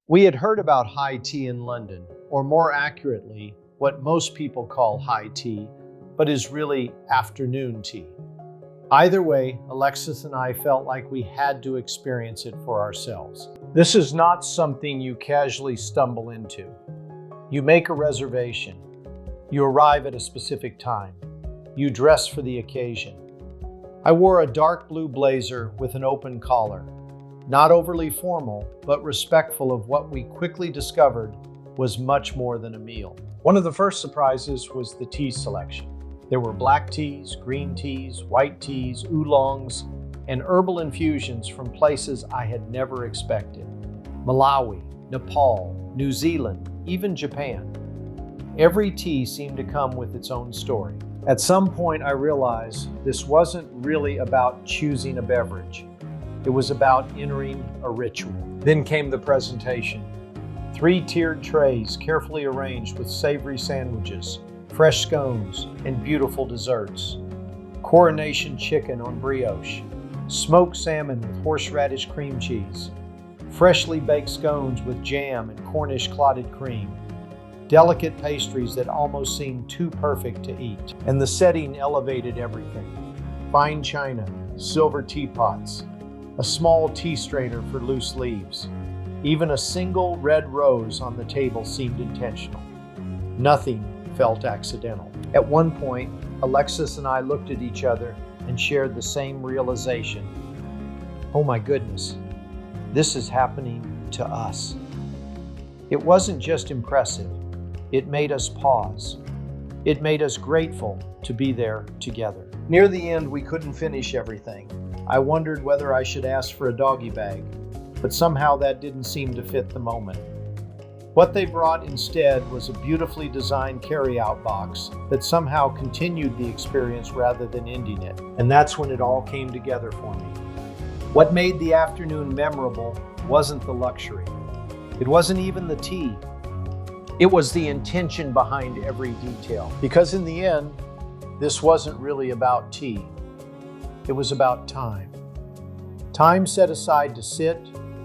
We had heard about high tea in London, or more accurately, what most people call high tea, but is really afternoon tea. Either way, Alexis and I felt like we had to experience it for ourselves. This is not something you casually stumble into. You make a reservation. You arrive at a specific time. You dress for the occasion. I wore a dark blue blazer with an open collar. Not overly formal, but respectful of what we quickly discovered was much more than a meal. One of the first surprises was the tea selection. There were black teas, green teas, white teas, oolongs, and herbal infusions from places I had never expected. Malawi, Nepal, New Zealand, even Japan. Every tea seemed to come with its own story. At some point, I realized this wasn't really about choosing a beverage. It was about entering a ritual. Then came the presentation. 3-tiered trays carefully arranged with savory sandwiches, fresh scones, and beautiful desserts. Coronation chicken on brioche, smoked salmon with horseradish cream cheese, freshly baked scones with jam and Cornish clotted cream, delicate pastries that almost seemed too perfect to eat. And the setting elevated everything. Fine china, silver teapots, a small tea strainer for loose leaves. Even a single red rose on the table seemed intentional. Nothing felt accidental. At one point, Alexis and I looked at each other and shared the same realization. Oh my goodness, this is happening to us. It wasn't just impressive, it made us pause. It made us grateful to be there together. Near the end, we couldn't finish everything. I wondered whether I should ask for a doggy bag, but somehow that didn't seem to fit the moment. What they brought instead was a beautifully designed carry-out box that somehow continued the experience rather than ending it. And that's when it all came together for me. What made the afternoon memorable wasn't the luxury. It wasn't even the tea. It was the intention behind every detail. Because in the end, this wasn't really about tea. It was about time. Time set aside to sit,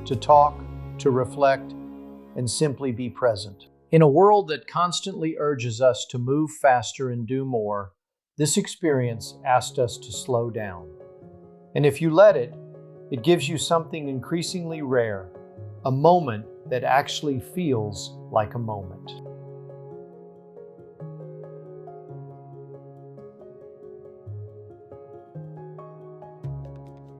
to talk, to reflect, and simply be present. In a world that constantly urges us to move faster and do more, this experience asked us to slow down. And if you let it, it gives you something increasingly rare, a moment that actually feels like a moment.